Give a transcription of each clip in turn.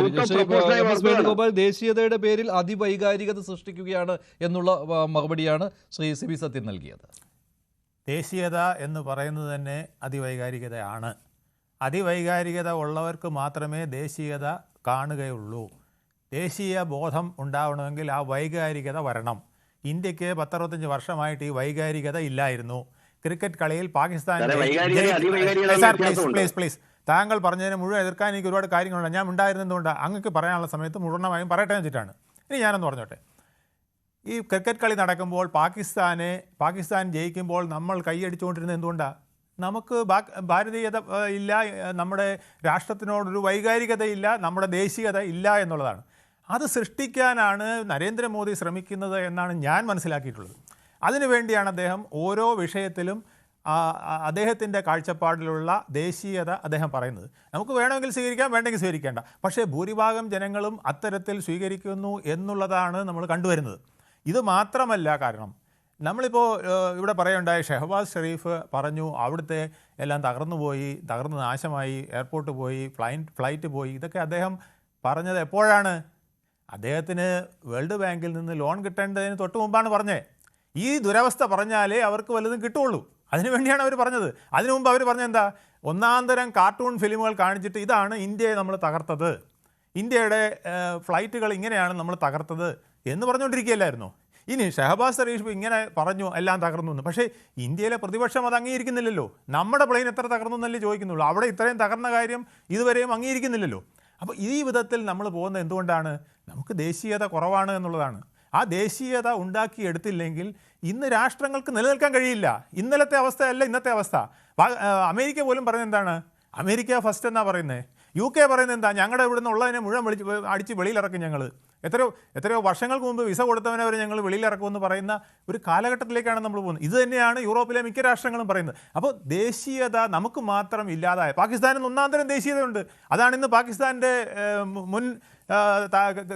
Out of ശ്രീ പ്രൊപ്പോർഷനായി M S വളർത്തുകയാണ്. വേണുഗോപാൽ ദേശീയതയുടെ പേരിൽ അതിവൈകാരികത സൃഷ്ടിക്കുകയാണ് എന്നുള്ള മറുപടിയാണ് ശ്രീ സി വി സത്യൻ നൽകിയത്. ദേശീയത എന്ന് പറയുന്നത് തന്നെ അതിവൈകാരികതയാണ്. അതിവൈകാരികത ഉള്ളവർക്ക് മാത്രമേ ദേശീയത കാണുകയുള്ളൂ. ദേശീയ ബോധം ഉണ്ടാവണമെങ്കിൽ ആ വൈകാരികത വരണം. ഇന്ത്യക്ക് 10-65 വർഷമായിട്ട് ഈ വൈകാരികത ഇല്ലായിരുന്നു. ക്രിക്കറ്റ് കളിയിൽ പാകിസ്ഥാൻ പ്ലീസ് താങ്കൾ പറഞ്ഞതിനെ മുഴുവൻ എതിർക്കാൻ എനിക്ക് ഒരുപാട് കാര്യങ്ങളുണ്ട്. ഞാൻ ഉണ്ടായിരുന്നതുകൊണ്ട് അങ്ങക്ക് പറയാനുള്ള സമയത്ത് മുഴുവനായും പറയട്ടെ വെച്ചിട്ടാണ്. ഇനി ഞാനൊന്ന് പറഞ്ഞോട്ടെ. ഈ ക്രിക്കറ്റ് കളി നടക്കുമ്പോൾ പാകിസ്ഥാൻ ജയിക്കുമ്പോൾ നമ്മൾ കൈയടിച്ചുകൊണ്ടിരുന്നത് എന്തുകൊണ്ടാണ്? നമുക്ക് ഭാരതീയത ഇല്ല, നമ്മുടെ രാഷ്ട്രത്തിനോടൊരു വൈകാരികതയില്ല, നമ്മുടെ ദേശീയത ഇല്ല എന്നുള്ളതാണ്. അത് സൃഷ്ടിക്കാനാണ് നരേന്ദ്രമോദി ശ്രമിക്കുന്നത് എന്നാണ് ഞാൻ മനസ്സിലാക്കിയിട്ടുള്ളത്. അതിനുവേണ്ടിയാണ് അദ്ദേഹം ഓരോ വിഷയത്തിലും അദ്ദേഹത്തിൻ്റെ കാഴ്ചപ്പാടിലുള്ള ദേശീയത അദ്ദേഹം പറയുന്നത്. നമുക്ക് വേണമെങ്കിൽ സ്വീകരിക്കാം, വേണ്ടെങ്കിൽ സ്വീകരിക്കേണ്ട. പക്ഷേ ഭൂരിഭാഗം ജനങ്ങളും അത്തരത്തിൽ സ്വീകരിക്കുന്നു എന്നുള്ളതാണ് നമ്മൾ കണ്ടുവരുന്നത്. ഇത് മാത്രമല്ല, കാരണം നമ്മളിപ്പോൾ ഇവിടെ പറയുണ്ടായ ഷെഹബാസ് ഷെരീഫ് പറഞ്ഞു അവിടുത്തെ എല്ലാം തകർന്നു നാശമായി, എയർപോർട്ട് പോയി, ഫ്ലൈറ്റ് പോയി. ഇതൊക്കെ അദ്ദേഹം പറഞ്ഞത് എപ്പോഴാണ്? അദ്ദേഹത്തിന് വേൾഡ് ബാങ്കിൽ നിന്ന് ലോൺ കിട്ടേണ്ടതിന് തൊട്ട് മുമ്പാണ് പറഞ്ഞത്. ഈ ദുരവസ്ഥ പറഞ്ഞാലേ അവർക്ക് വല്ലതും കിട്ടുള്ളൂ. അതിനുവേണ്ടിയാണ് അവർ പറഞ്ഞത്. അതിനു മുമ്പ് അവർ പറഞ്ഞത് എന്താ? ഒന്നാന്തരം കാർട്ടൂൺ ഫിലിമുകൾ കാണിച്ചിട്ട് ഇതാണ് ഇന്ത്യയെ നമ്മൾ തകർത്തത്, ഇന്ത്യയുടെ ഫ്ലൈറ്റുകൾ ഇങ്ങനെയാണ് നമ്മൾ തകർത്തത് എന്ന് പറഞ്ഞുകൊണ്ടിരിക്കുകയല്ലായിരുന്നു. ഇനി ഷെഹബാസ് ഷെരീഫ് ഇങ്ങനെ പറഞ്ഞു എല്ലാം തകർന്നു എന്ന്. പക്ഷേ ഇന്ത്യയിലെ പ്രതിപക്ഷം അത് അംഗീകരിക്കുന്നില്ലല്ലോ. നമ്മുടെ പ്ലെയിൻ എത്ര തകർന്നു എന്നല്ലേ ചോദിക്കുന്നുള്ളൂ. അവിടെ ഇത്രയും തകർന്ന കാര്യം ഇതുവരെയും അംഗീകരിക്കുന്നില്ലല്ലോ. അപ്പോൾ ഈ വിധത്തിൽ നമ്മൾ പോകുന്നത് എന്തുകൊണ്ടാണ്? നമുക്ക് ദേശീയത കുറവാണ് എന്നുള്ളതാണ്. ആ ദേശീയത ഉണ്ടാക്കിയെടുത്തില്ലെങ്കിൽ ഇന്ന് രാഷ്ട്രങ്ങൾക്ക് നിലനിൽക്കാൻ കഴിയില്ല. ഇന്നലത്തെ അവസ്ഥയല്ല ഇന്നത്തെ അവസ്ഥ. അമേരിക്ക പോലും പറയുന്നത് എന്താണ്? അമേരിക്ക ഫസ്റ്റ് എന്നാണ് പറയുന്നത്. UK പറയുന്നത് എന്താ? ഞങ്ങളുടെ ഇവിടെ നിന്ന് ഉള്ളതിനെ മുഴുവൻ അടിച്ച് വെളിയിലിറക്കും ഞങ്ങൾ. എത്രയോ വർഷങ്ങൾക്ക് മുമ്പ് വിസ കൊടുത്തവനെ വരെ ഞങ്ങൾ വെളിയിലിറക്കുമെന്ന് പറയുന്ന ഒരു കാലഘട്ടത്തിലേക്കാണ് നമ്മൾ പോകുന്നത്. ഇത് തന്നെയാണ് യൂറോപ്പിലെ മിക്ക രാഷ്ട്രങ്ങളും പറയുന്നത്. അപ്പോൾ ദേശീയത നമുക്ക് മാത്രം ഇല്ലാതായ, പാകിസ്ഥാനിൽ ഒന്നാന്തരം ദേശീയതയുണ്ട്. അതാണ് ഇന്ന് പാകിസ്ഥാൻ്റെ മുൻ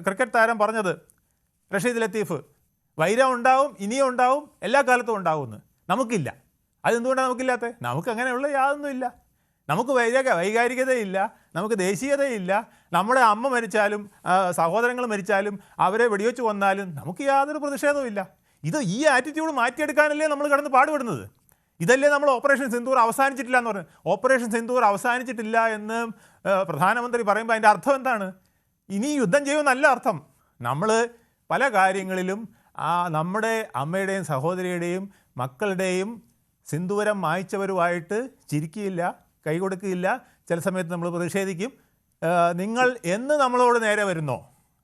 ക്രിക്കറ്റ് താരം പറഞ്ഞത്, റഷീദ് ലത്തീഫ്. വൈരം ഉണ്ടാവും, ഇനിയും ഉണ്ടാവും, എല്ലാ കാലത്തും ഉണ്ടാവുമെന്ന്. നമുക്കില്ല. അതെന്തുകൊണ്ടാണ് നമുക്കില്ലാത്തത്? നമുക്ക് അങ്ങനെയുള്ള യാതൊന്നുമില്ല. നമുക്ക് വൈകാരികതയില്ല, നമുക്ക് ദേശീയതയില്ല. നമ്മുടെ അമ്മ മരിച്ചാലും സഹോദരങ്ങൾ മരിച്ചാലും അവരെ വെടിവെച്ച് കൊന്നാലും നമുക്ക് യാതൊരു പ്രതിഷേധവും ഇല്ല. ഈ ആറ്റിറ്റ്യൂഡ് മാറ്റിയെടുക്കാനല്ലേ നമ്മൾ കിടന്ന് പാടുപെടുന്നത്. ഇതല്ലേ നമ്മൾ ഓപ്പറേഷൻ സിന്ദൂർ അവസാനിച്ചിട്ടില്ല എന്ന് പറഞ്ഞു. ഓപ്പറേഷൻ സിന്ദൂർ അവസാനിച്ചിട്ടില്ല എന്ന് പ്രധാനമന്ത്രി പറയുമ്പോൾ അതിൻ്റെ അർത്ഥം എന്താണ്? ഇനി യുദ്ധം ചെയ്യുമെന്നല്ല അർത്ഥം. നമ്മൾ പല കാര്യങ്ങളിലും നമ്മുടെ അമ്മയുടെയും സഹോദരിയുടെയും മക്കളുടെയും സിന്ദൂരം മായ്ച്ചവരുമായിട്ട് ചിരിക്കുകയില്ല, കൈ കൊടുക്കുകയില്ല. ചില സമയത്ത് നമ്മൾ പ്രതിഷേധിക്കും. നിങ്ങൾ എന്ന് നമ്മളോട് നേരെ വരുന്നോ?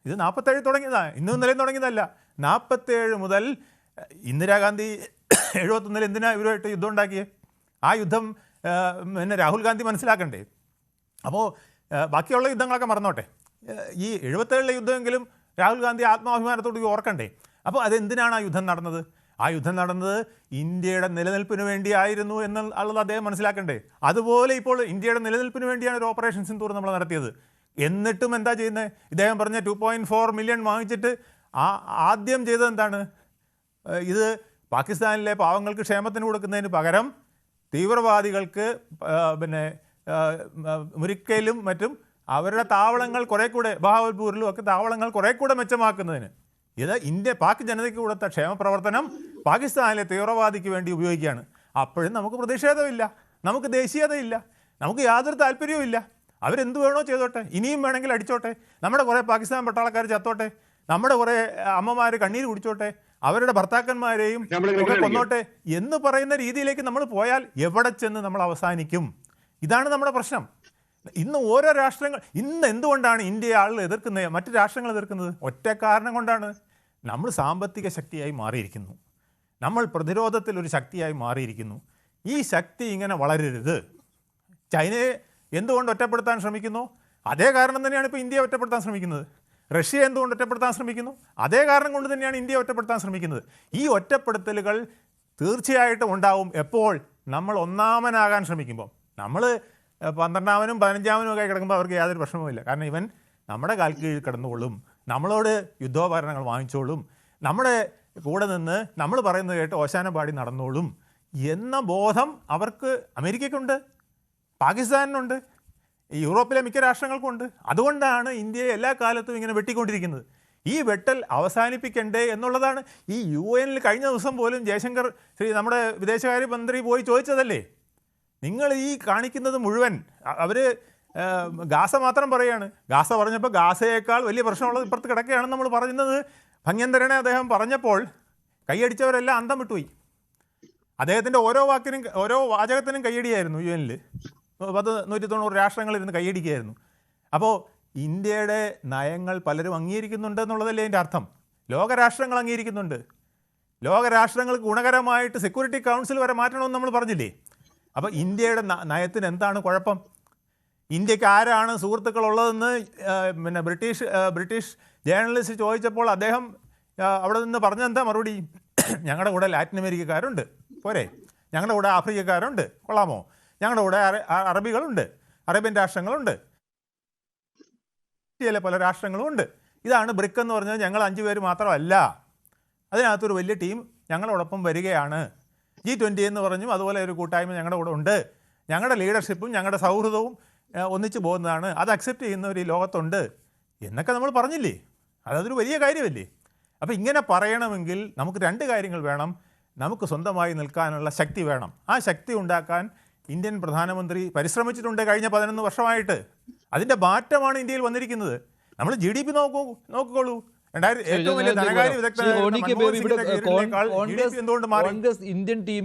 ഇത് 47 തുടങ്ങിയതാണ്, ഇന്നും ഇന്നലെയും തുടങ്ങിയതല്ല. 47 മുതൽ ഇന്ദിരാഗാന്ധി 71 എന്തിനാണ് ഇവരുമായിട്ട് യുദ്ധം ഉണ്ടാക്കിയത്? ആ യുദ്ധം പിന്നെ രാഹുൽ ഗാന്ധി മനസ്സിലാക്കണ്ടേ? അപ്പോൾ ബാക്കിയുള്ള യുദ്ധങ്ങളൊക്കെ മറന്നോട്ടെ. ഈ 77 യുദ്ധമെങ്കിലും രാഹുൽ ഗാന്ധി ആത്മാഭിമാനത്തോട് ഓർക്കണ്ടേ? അപ്പോൾ അതെന്തിനാണ് ആ യുദ്ധം നടന്നത്? ആ യുദ്ധം നടന്നത് ഇന്ത്യയുടെ നിലനിൽപ്പിന് വേണ്ടിയായിരുന്നു എന്നുള്ളത് അദ്ദേഹം മനസ്സിലാക്കണ്ടേ? അതുപോലെ ഇപ്പോൾ ഇന്ത്യയുടെ നിലനിൽപ്പിന് വേണ്ടിയാണ് ഒരു ഓപ്പറേഷൻ സിന്ദൂർ നമ്മൾ നടത്തിയത്. എന്നിട്ടും എന്താ ചെയ്യുന്നത്? ഇദ്ദേഹം പറഞ്ഞ 2.4 മില്യൺ വാങ്ങിച്ചിട്ട് ആദ്യം ചെയ്തത് എന്താണ്? ഇത് പാകിസ്ഥാനിലെ പാവങ്ങൾക്ക് ക്ഷേമത്തിന് കൊടുക്കുന്നതിന് പകരം തീവ്രവാദികൾക്ക് പിന്നെ മുരിക്കയിലും മറ്റും അവരുടെ താവളങ്ങൾ കുറേ കൂടെ, ബഹാവൽപൂരിലും ഒക്കെ താവളങ്ങൾ കുറേ കൂടെ മെച്ചമാക്കുന്നതിന് ഇത് പാക് ജനതയ്ക്ക് കൊടുത്ത ക്ഷേമപ്രവർത്തനം പാകിസ്ഥാനിലെ തീവ്രവാദിക്ക് വേണ്ടി ഉപയോഗിക്കുകയാണ്. അപ്പോഴും നമുക്ക് പ്രതിഷേധമില്ല, നമുക്ക് ദേശീയതയില്ല, നമുക്ക് യാതൊരു താല്പര്യവും ഇല്ല. അവരെന്ത് വേണോ ചെയ്തോട്ടെ, ഇനിയും വേണമെങ്കിൽ അടിച്ചോട്ടെ, നമ്മുടെ കുറേ പാകിസ്ഥാൻ പട്ടാളക്കാർ ചത്തോട്ടെ, നമ്മുടെ കുറേ അമ്മമാർ കണ്ണീര് കുടിച്ചോട്ടെ, അവരുടെ ഭർത്താക്കന്മാരെയും ഒക്കെ കൊന്നോട്ടെ എന്ന് പറയുന്ന രീതിയിലേക്ക് നമ്മൾ പോയാൽ എവിടെ ചെന്ന് നമ്മൾ അവസാനിക്കും? ഇതാണ് നമ്മുടെ പ്രശ്നം. ഇന്ന് ഓരോ രാഷ്ട്രങ്ങൾ, ഇന്ന് എന്തുകൊണ്ടാണ് ഇന്ത്യയെ ആളുകൾ എതിർക്കുന്നത്, മറ്റ് രാഷ്ട്രങ്ങൾ എതിർക്കുന്നത്? ഒറ്റ കാരണം കൊണ്ടാണ്. നമ്മൾ സാമ്പത്തിക ശക്തിയായി മാറിയിരിക്കുന്നു, നമ്മൾ പ്രതിരോധത്തിൽ ഒരു ശക്തിയായി മാറിയിരിക്കുന്നു. ഈ ശക്തി ഇങ്ങനെ വളരരുത്. ചൈനയെ എന്തുകൊണ്ട് ഒറ്റപ്പെടുത്താൻ ശ്രമിക്കുന്നു? അതേ കാരണം തന്നെയാണ് ഇപ്പോൾ ഇന്ത്യയെ ഒറ്റപ്പെടുത്താൻ ശ്രമിക്കുന്നത്. റഷ്യ എന്തുകൊണ്ട് ഒറ്റപ്പെടുത്താൻ ശ്രമിക്കുന്നു? അതേ കാരണം കൊണ്ട് തന്നെയാണ് ഇന്ത്യയെ ഒറ്റപ്പെടുത്താൻ ശ്രമിക്കുന്നത്. ഈ ഒറ്റപ്പെടുത്തലുകൾ തീർച്ചയായിട്ടും ഉണ്ടാവും. എപ്പോൾ? നമ്മൾ ഒന്നാമനാകാൻ ശ്രമിക്കുമ്പോൾ. നമ്മൾ 12-ാമനും 15-ാമനും ഒക്കെ കിടക്കുമ്പോൾ അവർക്ക് യാതൊരു പ്രശ്നവുമില്ല. കാരണം ഇവൻ നമ്മുടെ കാൽ കീഴിൽ കിടന്നുകൊള്ളും, നമ്മളോട് യുദ്ധോപകരണങ്ങൾ വാങ്ങിച്ചോളും, നമ്മുടെ കൂടെ നിന്ന് നമ്മൾ പറയുന്നത് കേട്ട് ഓശാന പാടി നടന്നോളും എന്ന ബോധം അവർക്ക് അമേരിക്കയ്ക്കുണ്ട്, പാകിസ്ഥാനിനുണ്ട്. ഈ യൂറോപ്പിലെ മിക്ക രാഷ്ട്രങ്ങൾക്കും ഉണ്ട്. അതുകൊണ്ടാണ് ഇന്ത്യയെ എല്ലാ കാലത്തും ഇങ്ങനെ വെട്ടിക്കൊണ്ടിരിക്കുന്നത്. ഈ വെട്ടൽ അവസാനിപ്പിക്കണ്ടേ എന്നുള്ളതാണ്. ഈ UN കഴിഞ്ഞ ദിവസം പോലും ജയശങ്കർ നമ്മുടെ വിദേശകാര്യമന്ത്രി പോയി ചോദിച്ചതല്ലേ, നിങ്ങൾ ഈ കാണിക്കുന്നത് മുഴുവൻ അവർ ഗാസ മാത്രം പറയുകയാണ്. ഗാസ പറഞ്ഞപ്പോൾ ഗാസയേക്കാൾ വലിയ പ്രശ്നമുള്ളത് ഇപ്പുറത്ത് കിടക്കുകയാണെന്ന് നമ്മൾ പറയുന്നത് ഭംഗ്യന്തരനെ അദ്ദേഹം പറഞ്ഞപ്പോൾ കൈയടിച്ചവരെല്ലാം അന്തം വിട്ടുപോയി. അദ്ദേഹത്തിൻ്റെ ഓരോ വാക്കിനും ഓരോ വാചകത്തിനും കൈയടിയായിരുന്നു. UN 190 രാഷ്ട്രങ്ങളിരുന്ന് കൈയടിക്കുകയായിരുന്നു. അപ്പോൾ ഇന്ത്യയുടെ നയങ്ങൾ പലരും അംഗീകരിക്കുന്നുണ്ട് എന്നുള്ളതല്ലേ അതിൻ്റെ അർത്ഥം. ലോകരാഷ്ട്രങ്ങൾ അംഗീകരിക്കുന്നുണ്ട്. ലോകരാഷ്ട്രങ്ങൾക്ക് ഗുണകരമായിട്ട് സെക്യൂരിറ്റി കൗൺസിൽ വരെ മാറ്റണമെന്ന് നമ്മൾ പറഞ്ഞില്ലേ. അപ്പോൾ ഇന്ത്യയുടെ നയത്തിന് എന്താണ് കുഴപ്പം? ഇന്ത്യക്ക് ആരാണ് സുഹൃത്തുക്കളുള്ളതെന്ന് പിന്നെ ബ്രിട്ടീഷ് ജേർണലിസ്റ്റ് ചോദിച്ചപ്പോൾ അദ്ദേഹം അവിടെ നിന്ന് പറഞ്ഞെന്താ മറുപടി? ഞങ്ങളുടെ കൂടെ ലാറ്റിൻ അമേരിക്കക്കാരുണ്ട്, പോരെ. ഞങ്ങളുടെ കൂടെ ആഫ്രിക്കക്കാരുണ്ട്, കൊള്ളാമോ. ഞങ്ങളുടെ കൂടെ അറബികളുണ്ട്, അറേബ്യൻ രാഷ്ട്രങ്ങളുണ്ട്, ഇന്ത്യയിലെ പല രാഷ്ട്രങ്ങളും ഉണ്ട്. ഇതാണ് ബ്രിക് എന്ന് പറഞ്ഞത്. ഞങ്ങൾ 5 പേര് മാത്രമല്ല, അതിനകത്തൊരു വലിയ ടീം ഞങ്ങളോടൊപ്പം വരികയാണ്. G20 എന്ന് പറഞ്ഞും അതുപോലെ ഒരു കൂട്ടായ്മ ഞങ്ങളുടെ കൂടെ ഉണ്ട്. ഞങ്ങളുടെ ലീഡർഷിപ്പും ഞങ്ങളുടെ സൗഹൃദവും ഒന്നിച്ച് പോകുന്നതാണ്. അത് അക്സെപ്റ്റ് ചെയ്യുന്നവർ ഈ ലോകത്തുണ്ട് എന്നൊക്കെ നമ്മൾ പറഞ്ഞില്ലേ. അതൊരു വലിയ കാര്യമല്ലേ. അപ്പോൾ ഇങ്ങനെ പറയണമെങ്കിൽ നമുക്ക് 2 കാര്യങ്ങൾ വേണം. നമുക്ക് സ്വന്തമായി നിൽക്കാനുള്ള ശക്തി വേണം. ആ ശക്തി ഉണ്ടാക്കാൻ ഇന്ത്യൻ പ്രധാനമന്ത്രി പരിശ്രമിച്ചിട്ടുണ്ട് കഴിഞ്ഞ 11 വർഷമായിട്ട്. അതിൻ്റെ മാറ്റമാണ് ഇന്ത്യയിൽ വന്നിരിക്കുന്നത്. നമ്മൾ GDP നോക്കിക്കോളൂ. ഏറ്റവും വലിയ ധനകാര്യ വിദഗ്ധനായ എന്തുകൊണ്ട് മാറി?